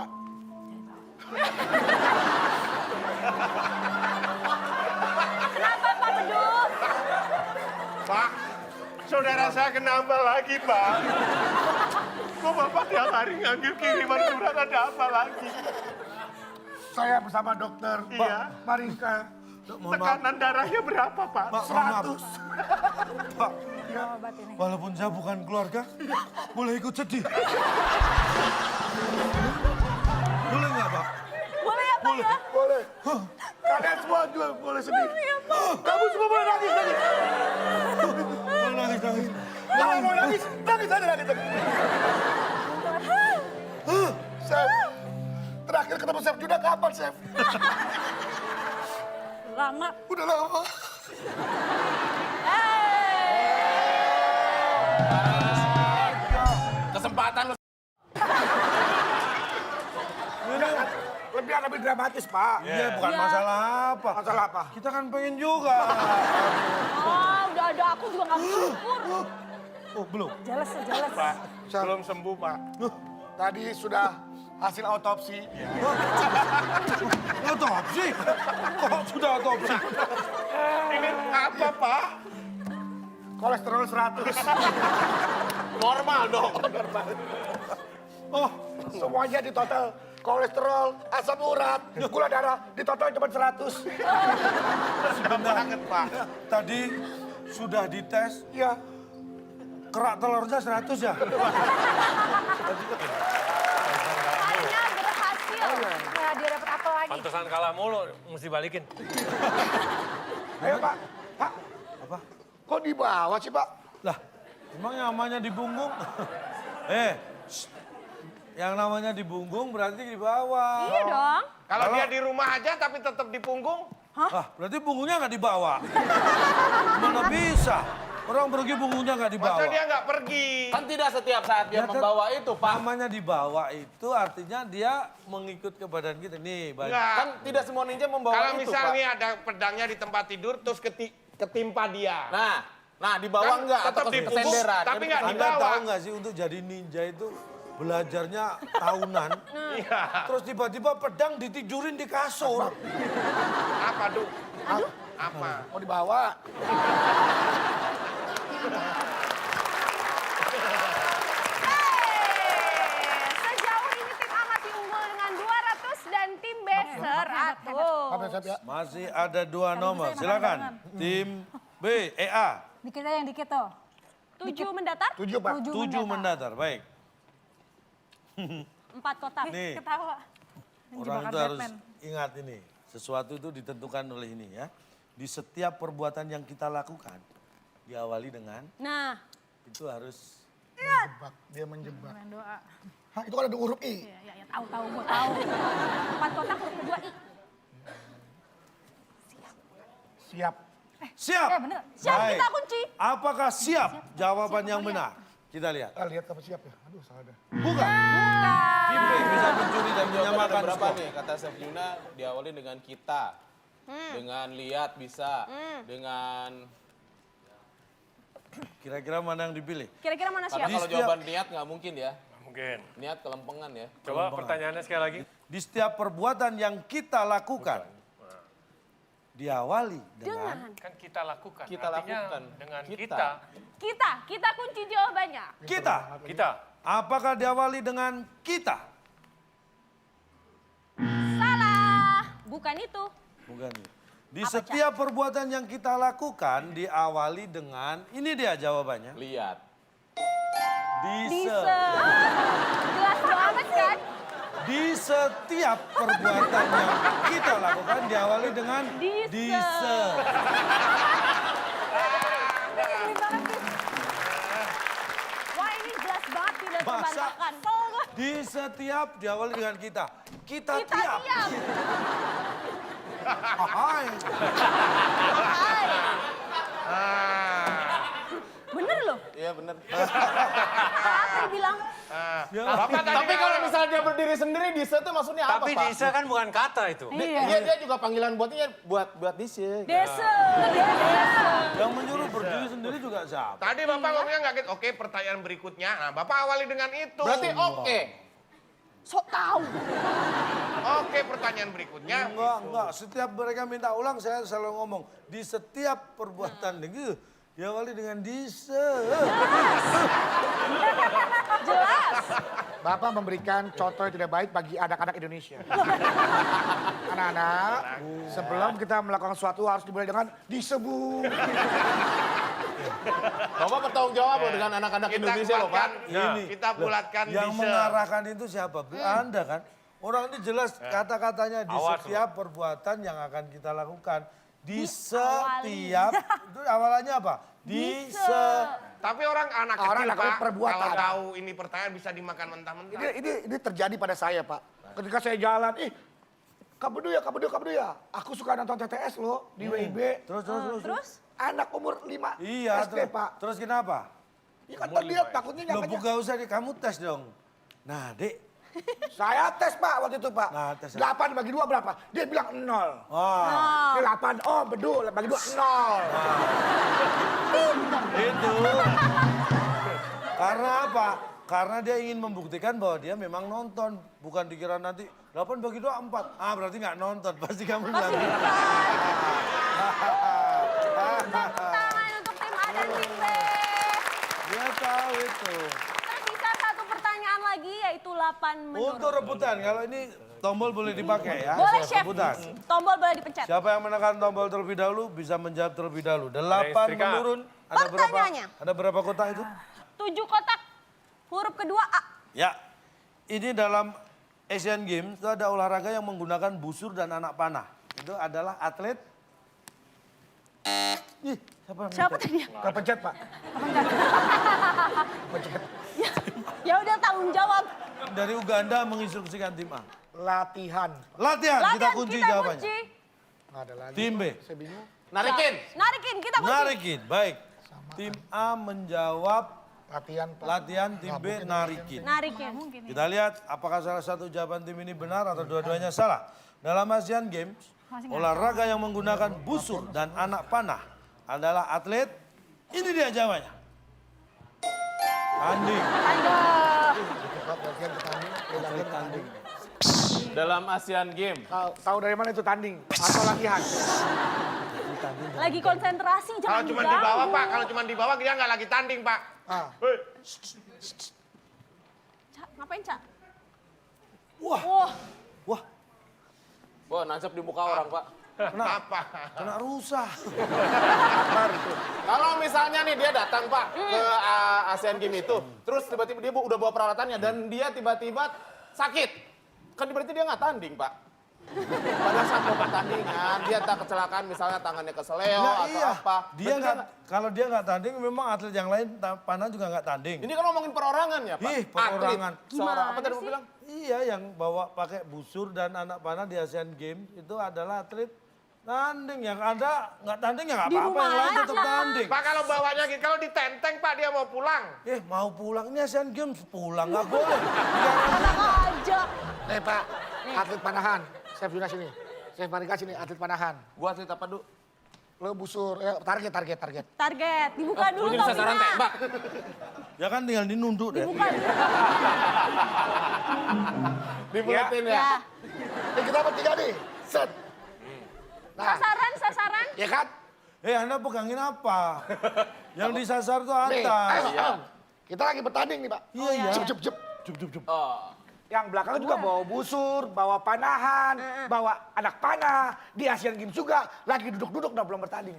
Kenapa Pak Bedul? Pak, saudara saya kenapa lagi, Pak? Kok Bapak tiap hari ngambil kiriman surat, ada apa lagi? Saya bersama dokter Iya. Marika. Mohon maaf, Tekanan darahnya berapa, Pak? Pak, mohon maaf. 100. Pak, Obat ini. walaupun saya bukan keluarga, boleh ikut sedih. Boleh nggak, Pak? Boleh ya Pak ya? Boleh. Kalian semua juga boleh sedih. Kamu semua boleh nangis. Boleh nangis, nangis. Jangan mau nangis. Nangis aja, nangis. Chef, terakhir ketemu Chef Juda kapan, Chef? Lama. Udah lama. Kesempatan lu. Lebih dramatis, Pak. Iya, bukan masalah apa. Masalah apa? Kita kan pengen juga. Oh, udah ada aku juga nggak bersyukur. Oh, belum. Jelas, jelas. Pak, belum sembuh, Pak. Tadi sudah hasil autopsi. Otopsi? Kok sudah otopsi? Ini apa, Pak? Kolesterol 100. Normal dong. Oh, Semuanya di total. Kolesterol, asam urat, gula darah, di total cuma 100. banget, Pak. Tadi sudah dites, Iya. kerak telurnya 100 ya? Hanya berhasil. Nah, dia dapat apa lagi? Pantesan kalah mulu, mesti balikin. Ayo, Pak. Pak, Apa? kok dibawa sih, Pak? Lah, emang yang namanya di punggung? Shh. Yang namanya di punggung berarti di bawah. Iya dong. Kalau dia di rumah aja tapi tetap di punggung, Ah, berarti punggungnya nggak dibawa. Mana bisa? Orang pergi punggungnya nggak dibawa. masa dia nggak pergi? Kan tidak setiap saat dia Ya, membawa itu, Pak. Namanya dibawa itu artinya dia mengikut ke badan kita. Nih, badan. Kan tidak semua ninja membawa Kalau itu, misalnya Pak. ada pedangnya di tempat tidur, terus ketimpa dia. Nah di bawah Kan enggak tetap atau dipunggung, kesenderan. tapi nggak di Anda bawah. tahu nggak sih untuk jadi ninja itu belajarnya tahunan. Iya. Terus tiba-tiba pedang ditidurin di kasur. Apa, Du? Apa? Mau dibawa. Sejauh ini tim A masih unggul dengan 200 dan tim B 100. Apa siap ya? Masih ada 2 nomor. Silakan. Tim B, EA. Dikit aja yang dikit tuh. 7 mendatar, 7 Pak. 7 mendatar. Baik. 4 kotak. Nih, Ketawa. orang itu harus ingat ini. Sesuatu itu ditentukan oleh ini ya. Di setiap perbuatan yang kita lakukan, diawali dengan, Nah, itu harus Menjebak. Dia menjebak. Main doa. Hah, itu kan ada huruf I. Ya, tahu gue tahu. 4 kotak huruf kedua I. Siap. siap. Bener. Siap, Baik. kita kunci. Apakah siap? Jawaban yang benar. Kita lihat. Lihat apa siap ya? Aduh, salah dah. Bukan. Tim B bisa mencuri dan Jawaban ada menyamakan berapa skor. nih? Kata Chef Juna diawali dengan kita. Dengan lihat bisa. Dengan Kira-kira mana yang dipilih? Kira-kira mana karena siap? kalau jawaban niat nggak mungkin ya. Mungkin. Niat kelempengan ya. Coba pertanyaannya sekali lagi. Di setiap perbuatan yang kita lakukan, diawali dengan Kan kita lakukan. Kita Artinya lakukan. dengan Kita. kita. Kita kunci jawabannya. kita. Kita. Apakah diawali dengan kita? Salah. Bukan itu. Bukan. Di setiap perbuatan yang kita lakukan diawali dengan, ini dia jawabannya. Lihat. Dise. Jelas banget kan? Di setiap perbuatan yang kita lakukan diawali dengan Dise. dise. Wah ini jelas banget tidak Masa? terbantahkan. Di setiap diawali dengan kita. Kita Kita tiap. tiap. Hai. Hai. Bener loh. Iya benar. Apa dibilang? Tapi kalau misalnya dia berdiri sendiri, Dise itu maksudnya apa, Tapi Pak? Disa kan bukan kata itu. Iya, dia juga panggilan buatnya buat Dise. Desa. Desa. Yang menyuruh berdiri sendiri juga siapa? Tadi Bapak ngomongnya nggak gitu. Oke, pertanyaan berikutnya. Nah, Bapak awali dengan itu. Berarti oke. Sok tahu. Oke, pertanyaan berikutnya. Enggak. Setiap mereka minta ulang saya selalu ngomong. Di setiap perbuatan gitu. Diawali dengan dise. Jelas. Bapak memberikan contoh yang tidak baik bagi anak-anak Indonesia. Anak-anak, sebelum kita melakukan sesuatu harus dimulai dengan disebut. Bapak bertanggung jawab loh dengan anak-anak Indonesia loh, Pak. Ini. Kita bulatkan Yang Dise. mengarahkan itu siapa? Anda kan? Orang ini jelas kata-katanya di Awas setiap perbuatan yang akan kita lakukan. Di setiap, itu awalannya apa? Di Tapi orang anak Orang kecil, anak kecil Pak, perbuatan. kalau tahu ini pertanyaan bisa dimakan mentah-mentah. Ini terjadi pada saya, Pak. Ketika saya jalan, Kak Bedu ya. Aku suka nonton TTS loh di WIB. Terus? Anak umur 5 Iya, SD, Pak. terus kenapa? Ya kan terlihat takutnya Loh, nyangkanya. bukan usah kamu tes dong. Nah, Dek. Saya tes, Pak, waktu itu, Pak. Nah, tes. 8 bagi 2 berapa? Dia bilang 0. Wah, Ini 8, oh Bedu, bagi 2, 0. itu. Karena apa? Karena dia ingin membuktikan bahwa dia memang nonton. Bukan dikira nanti 8 bagi 2, 4. Ah, berarti nggak nonton. Pasti kamu bilang gitu. Tangan untuk tim A dan tim B. Dia tahu itu. Tersisa satu pertanyaan lagi yaitu 8 menurut. Untuk rebutan, kalau ini tombol boleh dipakai ya. Boleh, Siap Chef. Rebutan. Tombol boleh dipencet. Siapa yang menekan tombol terlebih dahulu bisa menjawab terlebih dahulu. 8 istrika. menurun. Ada berapa? Pertanyaannya. Ada berapa kotak itu? 7 kotak. Huruf kedua A. Ya. Ini dalam Asian Games itu ada olahraga yang menggunakan busur dan anak panah. Itu adalah atlet. Ih, Siapa tadi? Kepencet, Pak. Ya udah tanggung jawab. dari Uganda menginstruksikan tim A. Latihan. Latihan, kita Latihan kunci kita jawabannya. kunci. Nggak ada lagi. Tim B. Saya bingung. Narikin. Narikin, kita kunci. Narikin, baik. Tim A menjawab Latihan, Pak. latihan, tim B narikin. Narikin. Kita lihat apakah salah satu jawaban tim ini benar atau dua-duanya salah. Dalam Asian Games, olahraga yang menggunakan busur dan anak panah adalah atlet. Ini dia jawabannya. Tanding. Atlet tanding. Dalam Asian Games. Tahu dari mana itu tanding atau latihan? Lagi konsentrasi, Kalau jangan cuma di diganggu. bawah, Pak. Kalau cuma di bawah, dia nggak lagi tanding, Pak. Ah. Hei. Cak, ngapain, Cak? Wah, Wah, wah, Wah, nancep di muka orang, Pak. Apa? kena rusak. Kalau misalnya nih dia datang, Pak, ke Asian Games itu, terus tiba-tiba dia udah bawa peralatannya dan dia tiba-tiba sakit. Kan berarti dia nggak tanding, Pak. Pada saat mau pertandingan, dia tak kecelakaan misalnya tangannya keseleo Nah, atau iya. apa. Dia nggak, kalau dia nggak tanding, memang atlet yang lain panah juga nggak tanding. Ini kan ngomongin perorangan ya, Pak. Ih, perorangan. Atlet, seorang, apa Gimana tadi mau sih? bilang? Iya, yang bawa pakai busur dan anak panah di Asian Games itu adalah atlet tanding. Yang ada nggak tanding ya nggak Di apa-apa, rumah yang lain aja. tetap tanding. Pak, kalau bawanya gitu, kalau ditenteng, Pak, dia mau pulang. Mau pulang, ini Asian Games pulang nggak boleh. enak aja. Nih Pak, atlet panahan. Chef Yuna sini. Chef Marika sini, atlet panahan. Gua atlet apa, Du? Lo busur, target. Target, dibuka dulu Punya sasaran topinya. tembak. Ya kan tinggal dinunduk deh. Dibuka dulu. Dibuletin ya. Ya. Ini kita bertiga nih. Set. Nah, Sasaran. ya kan? Anda pegangin apa? Yang disasar tuh Nih, ayo, atas. ayo. Kita lagi bertanding nih Pak. Iya, iya. Jep. Oh. Yang belakang juga bawa busur, bawa panahan, bawa anak panah. Di Asian Games juga lagi duduk-duduk udah belum bertanding.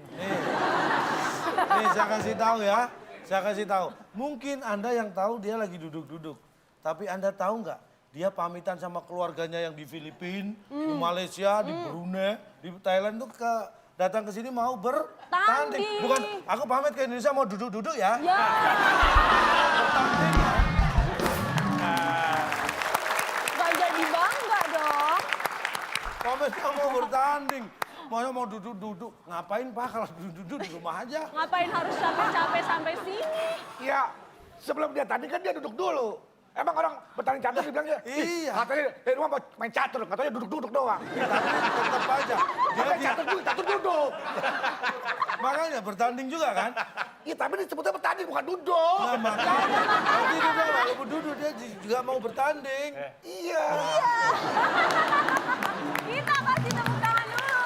Nih saya kasih tahu ya. Saya kasih tahu. Mungkin Anda yang tahu dia lagi duduk-duduk. Tapi Anda tahu nggak? Dia pamitan sama keluarganya yang di Filipina, di Malaysia, di Brunei, di Thailand tuh datang ke sini mau bertanding. Tanding. Bukan aku pamit ke Indonesia mau duduk-duduk ya. Ya. Bertanding ya. Gak jadi bangga dong. Pamit mau bertanding. Maunya mau duduk-duduk. Ngapain Pak kalau duduk-duduk di rumah aja? Ngapain harus capek-capek sampai sini? Iya, sebelum dia tanding kan dia duduk dulu. Emang orang bertanding catur dibilangnya, Iya. katanya dari rumah mau main catur, katanya duduk-duduk doang. Tapi tetap aja. Dia Main catur duduk. makanya bertanding juga kan? Iya, tapi disebutnya bertanding bukan duduk. Nah, makanya nanti dia walaupun duduk dia juga mau bertanding. Iya. Kita kasih tepuk tangan dulu.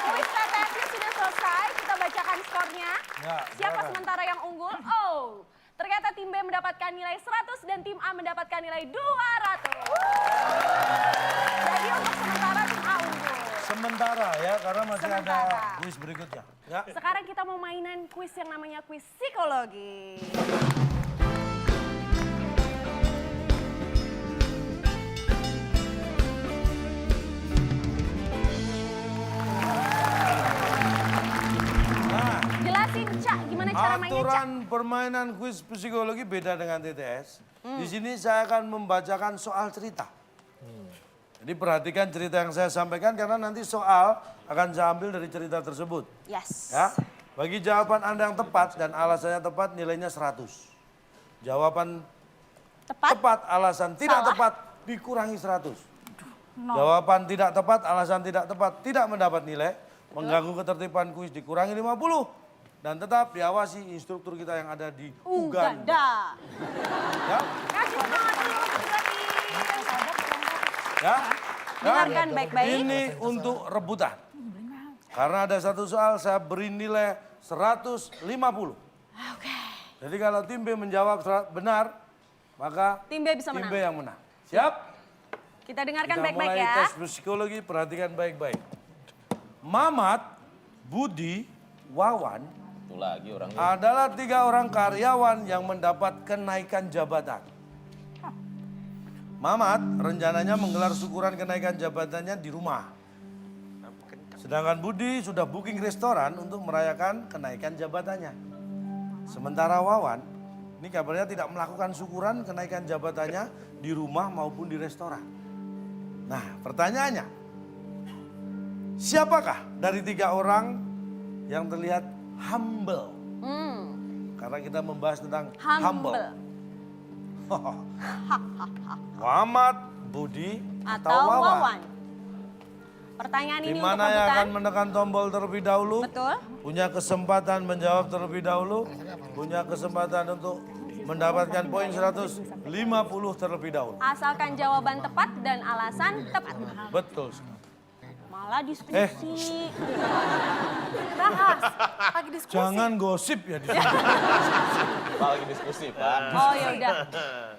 Kuis PTS-nya sudah selesai, kita bacakan skornya. Ya, Siapa silakan. sementara yang unggul? Oh, ternyata tim B mendapatkan nilai 100 dan tim A mendapatkan nilai 200. Jadi untuk sementara tim A unggul. Sementara ya, karena masih ada Sementara. kuis berikutnya. Ya. Sekarang kita mau mainan kuis yang namanya kuis psikologi. Nah, Jelasin, Cak, gimana cara mainnya, Cak? aturan permainan kuis psikologi beda dengan TTS. Di sini saya akan membacakan soal cerita. Jadi perhatikan cerita yang saya sampaikan karena nanti soal akan saya ambil dari cerita tersebut. Yes. Ya. Bagi jawaban Anda yang tepat dan alasannya tepat nilainya 100. Jawaban tepat alasan tidak Salah. tepat dikurangi 100. Jawaban tidak tepat alasan tidak tepat tidak mendapat nilai. Mengganggu ketertiban kuis dikurangi 50. Dan tetap diawasi instruktur kita yang ada di Uganda. Uganda. Ya. Kasih semangat dulu untuk Gratis. Ya. Dengarkan baik-baik. Ini untuk rebutan. Karena ada satu soal saya beri nilai 150. Oke. Jadi kalau tim B menjawab benar, maka Tim B bisa tim menang. B yang menang. Siap? Kita dengarkan Kita baik-baik mulai ya. tes psikologi, perhatikan baik-baik. Mamat, Budi, Wawan Itu lagi orangnya. adalah 3 orang karyawan yang mendapat kenaikan jabatan. Mamat rencananya menggelar syukuran kenaikan jabatannya di rumah. Sedangkan Budi sudah booking restoran untuk merayakan kenaikan jabatannya. Sementara Wawan, ini kabarnya tidak melakukan syukuran kenaikan jabatannya di rumah maupun di restoran. Nah, pertanyaannya, siapakah dari 3 orang yang terlihat humble? Karena kita membahas tentang humble. Humble. Muhammad, Budi, Atau Wawan. Pertanyaan Tim ini untuk mana yang akan rebutan. menekan tombol terlebih dahulu? Betul. Punya kesempatan menjawab terlebih dahulu. Punya kesempatan untuk mendapatkan poin 150 terlebih dahulu. Asalkan jawaban tepat dan alasan tepat. Betul sekali. Malah diskusi. Bahas. Lagi diskusi. Jangan gosip ya di sini. Pak lagi diskusi, Pak. Oh ya udah.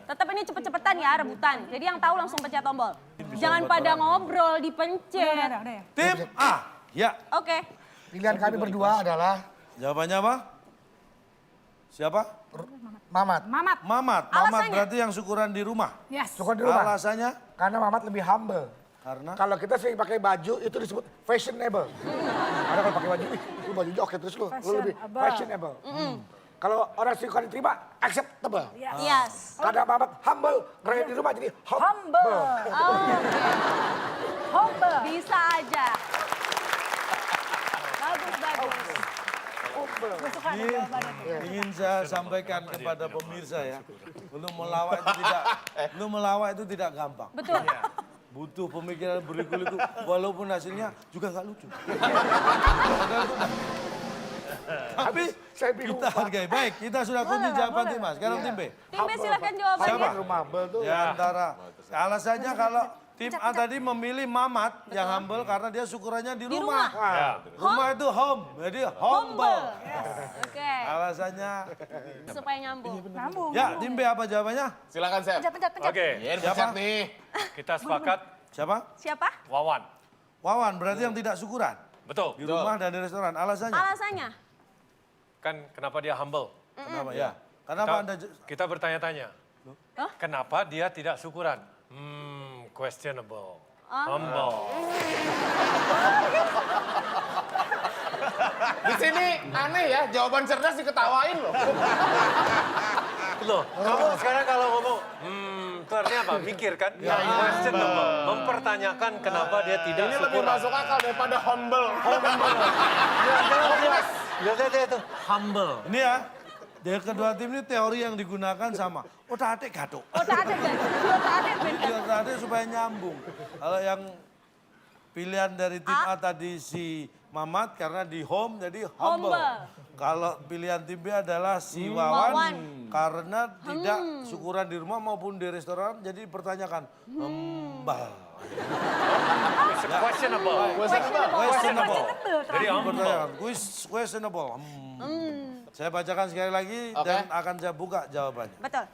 Tetap ini cepet-cepetan ya rebutan. Jadi yang tahu langsung pencet tombol. Jangan pada ngobrol, dipencet. Udah ya. Tim A. Ya. Oke. Pilihan kami berdua adalah Jawabannya apa? Siapa? Mamat. Mamat. Mamat. Mamat Alasannya? berarti yang syukuran di rumah. Yes. Syukur di rumah. Alasannya? Karena Mamat lebih humble. Karena? Kalau kita sering pakai baju itu disebut fashionable. Karena kalau pakai baju, lu bajunya oke terus lu lebih fashionable. Kalau orang suka diterima, acceptable. Yes. Karena Mamat humble, karena di rumah jadi Humble. Oh, oke. Humble. Bisa aja. Bagus, bagus. Gue suka nih jawabannya tuh. Ingin saya sampaikan kepada pemirsa ya, belum melawak itu tidak gampang. Betul. Butuh pemikiran berliku-liku, walaupun hasilnya juga nggak lucu. Tapi saya bingung, kita Pak. hargai. Baik, kita sudah kunci jawaban tim A. Sekarang tim B. Tim B silakan jawabannya. Siapa? humble tuh. Di antara alasannya kalau tim A tadi memilih Mamat yang humble karena dia syukurannya di rumah. Rumah itu home, jadi humble. Oke. Alasannya. Supaya nyambung. Nyambung. Ya, tim B apa jawabannya? Silakan, Chef. Pencet. Oke, Iya, Siapa? pencet nih. kita sepakat Siapa? Siapa? Wawan. Wawan, berarti yang tidak syukuran. Betul. Di rumah dan di restoran. Alasannya? Alasannya? Kan kenapa dia humble? Kenapa ya? Kenapa Anda... Kita bertanya-tanya. Kenapa dia tidak syukuran? Questionable. Humble. Di sini aneh ya, jawaban cerdas diketawain loh. Loh, kamu sekarang kalau ngomong, itu artinya apa? Mikir kan? Questionable. Mempertanyakan kenapa dia tidak Ini lebih syukuran. masuk akal daripada humble. Lihat itu. Humble. Ini ya, dari kedua tim ini teori yang digunakan sama. Otak-atik gaduh. Otak-atik kan? Otak-atik beda. Otak-atik supaya nyambung. Kalau yang pilihan dari tim A tadi si Mamat karena di home jadi humble. Kalau pilihan tim B adalah si Wawan, karena tidak syukuran di rumah maupun di restoran jadi dipertanyakan. It's questionable. Questionable. Jadi humble. Pertanyaan, questionable. Saya bacakan sekali lagi dan akan saya buka jawabannya. Betul.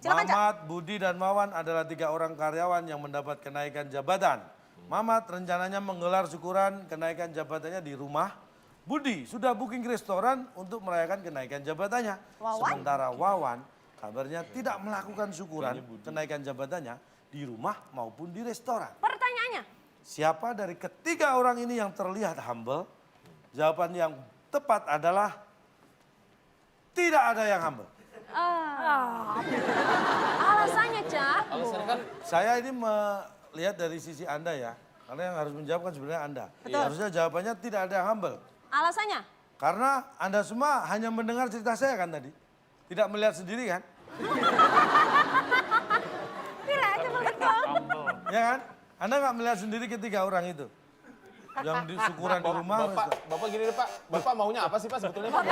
Silakan, Cak. Mamat, Budi, dan Wawan adalah 3 orang karyawan yang mendapat kenaikan jabatan. Mamat rencananya menggelar syukuran kenaikan jabatannya di rumah. Budi sudah booking restoran untuk merayakan kenaikan jabatannya. Wawan? Sementara Wawan kabarnya tidak melakukan syukuran kenaikan jabatannya di rumah maupun di restoran. Pertanyaannya? Siapa dari ketiga orang ini yang terlihat humble? Jawaban yang tepat adalah tidak ada yang humble. Alasannya, Cak? Alasannya kan Saya ini melihat dari sisi Anda ya. Karena yang harus menjawab kan sebenarnya Anda. Harusnya jawabannya tidak ada yang humble. Alasannya? Karena Anda semua hanya mendengar cerita saya kan tadi. Tidak melihat sendiri kan? Tidak, cuma betul. Ya kan? Anda nggak melihat sendiri ketiga orang itu. Yang di syukuran di rumah. Bapak gini deh Pak, Bapak maunya apa sih Pak sebetulnya Pak?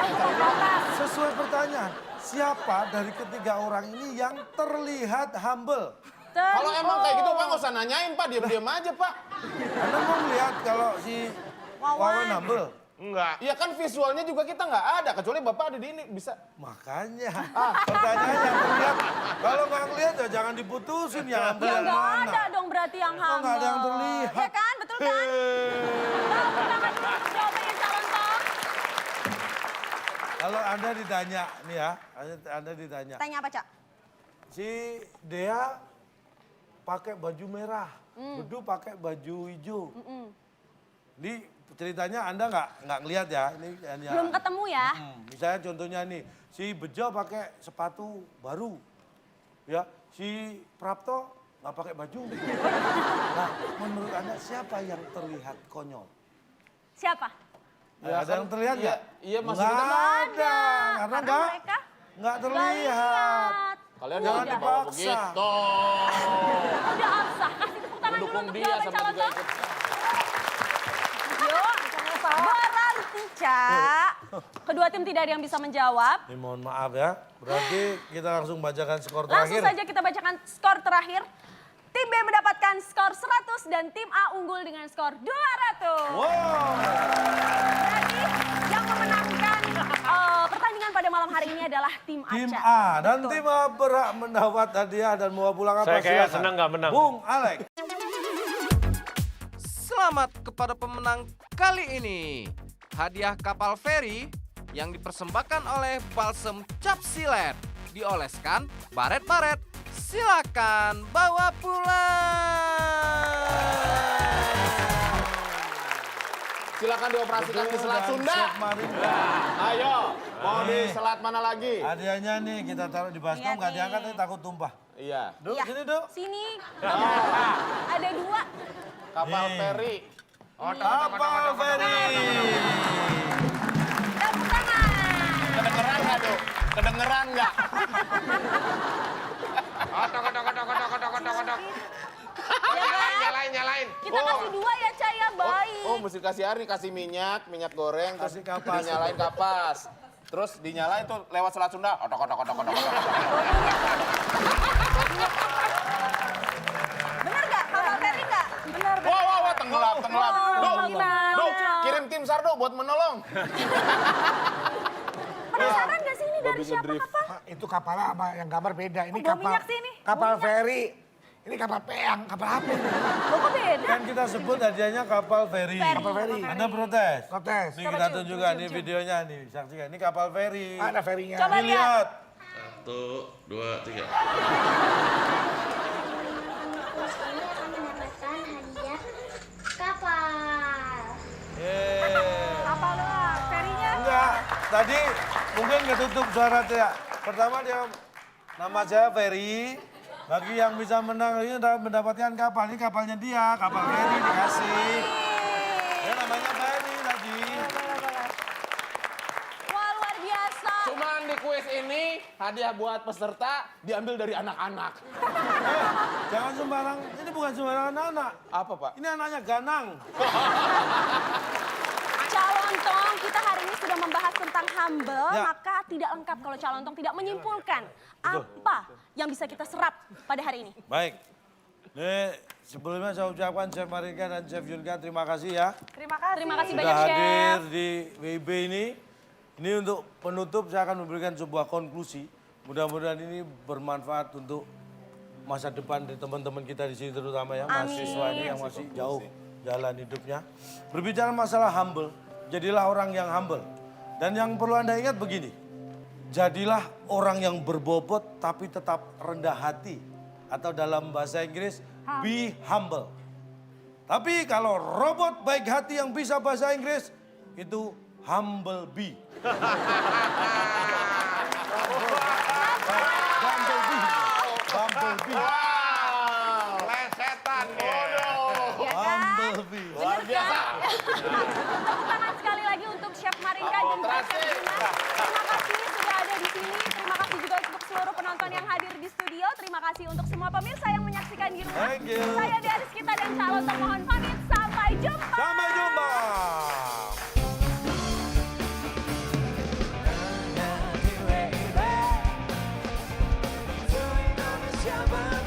Sesuai pertanyaan, siapa dari ketiga orang ini yang terlihat humble? Kalau emang kayak gitu Pak nggak usah nanyain Pak, diam-diam aja Pak. Anda mau melihat kalau si Wawan humble? Enggak. Iya kan visualnya juga kita nggak ada, kecuali Bapak ada di ini bisa. Makanya, pertanyaannya yang terlihat. Kalau nggak ngelihat ya jangan diputusin yang humble Ya yang nggak mana. ada dong berarti yang Oh, humble. nggak ada yang terlihat. Ya kan, betul kan? Tepuk tangan dulu untuk jawabannya calon Tom. Kalau Anda ditanya, nih ya, Anda ditanya. Tanya apa, Cak? Si Dea pakai baju merah, Bedu pakai baju hijau. Ini ceritanya Anda nggak ngelihat ya. Ini hanya, Belum ketemu ya? misalnya contohnya nih, si Bejo pakai sepatu baru. Ya, si Prapto nggak pakai baju. Nah, menurut Anda siapa yang terlihat konyol? Siapa? Ada yang terlihat nggak? Iya masih Nggak kita ada, karena mereka nggak terlihat. Kalian Jangan jangan dibawa dipaksa. begitu. Udah absah, kasih tepuk tangan dulu Mendukung untuk dia jawaban sama calon juga Tom. ikut. Aca. Kedua tim tidak ada yang bisa menjawab. Ini mohon maaf ya. Berarti kita langsung bacakan skor Langsung terakhir. saja kita bacakan skor terakhir. Tim B mendapatkan skor 100 dan tim A unggul dengan skor 200. Wow. Berarti yang memenangkan pertandingan pada malam hari ini adalah tim Aca. Tim A dan Betul. tim A berhak mendapat hadiah dan mau pulang apa? Saya kayak Silakan. senang nggak menang. Bung Alex. Selamat kepada pemenang kali ini. Hadiah kapal feri yang dipersembahkan oleh Balsem Cap Silet. Dioleskan baret-baret. Silakan bawa pulang. Silakan dioperasikan di Selat Dan Sunda. Chef Marinda. Ayo, mau di selat mana lagi? Hadiahnya nih kita taruh di baskom, Lihat nggak nih. diangkat nih takut tumpah. Iya, Duk, Iya. sini Duk. Sini. Ada 2. kapal Nih. feri. Kapal feri. Tepuk tangan. Kedengeran nggak, Dok? Kedengeran nggak? Ya kan? Nyalain. Kita kasih 2 ya, Ca, ya. Baik. Oh, mesti kasih air nih, kasih minyak goreng, terus Kasih kapas. dinyalain kapas. Terus dinyalain tuh lewat Selat Sunda. Otok. Bener nggak? Kapal feri nggak? Bener. Wah, tenggelam. Dok, gimana? Dok, kirim tim SAR, Dok, buat menolong. Penasaran nggak sih ini dari bisa siapa drift. kapal? Pak, itu kapalnya sama yang gambar beda. Ini Oh, bau kapal minyak sih ini. kapal Bau minyak. feri. Ini kapal peang, kapal apa ini? Lo kok beda? Kan kita sebut hadiahnya kapal feri. Kapal feri. Anda protes? Protes. Nih kita tunjukkan nih videonya nih, saksikan. Ini kapal feri. Ada ferinya. Coba Nih, lihat. 1, 2, 3. Ini akan mendapatkan hadiah kapal. Kapal doang, ferinya. Enggak, tadi mungkin ketutup suara teriak. Pertama dia nama saya Ferry. Bagi yang bisa menang ini mendapatkan kapal. Ini kapalnya dia, kapal Ferry dikasih. Dia namanya Ferry tadi. Wah, luar biasa. Cuman di kuis ini hadiah buat peserta diambil dari anak-anak. Jangan sembarang, ini bukan sembarang anak. Apa, Pak? Ini anaknya Ganang. Calontong, kita hari ini sudah membahas tentang humble, Ya. maka tidak lengkap kalau Calontong tidak menyimpulkan apa yang bisa kita serap pada hari ini. Baik. Nih, sebelumnya saya ucapkan Chef Marika dan Chef Junka terima kasih ya. Terima kasih. Terima kasih Sudah banyak, hadir Chef. di WIB ini. Ini untuk penutup saya akan memberikan sebuah konklusi. Mudah-mudahan ini bermanfaat untuk masa depan dari teman-teman kita di sini terutama ya, mahasiswa ini yang masih jauh jalan hidupnya. Berbicara masalah humble, jadilah orang yang humble. Dan yang perlu Anda ingat begini, jadilah orang yang berbobot tapi tetap rendah hati. Atau dalam bahasa Inggris, be humble. Tapi kalau robot baik hati yang bisa bahasa Inggris, itu humble bee. Bumblebee. Lesetan Ya kan? Bumblebee. Luar biasa. Tepuk tangan sekali lagi untuk Chef Marinka dan juga Chef Gina. Terima kasih sudah ada di sini. Terima kasih juga untuk seluruh penonton yang hadir di studio. Terima kasih untuk semua pemirsa yang menyaksikan di rumah. Thank you. Saya Diaris kita dan Calontong mohon pamit. Sampai jumpa. Sampai jumpa. Indonesia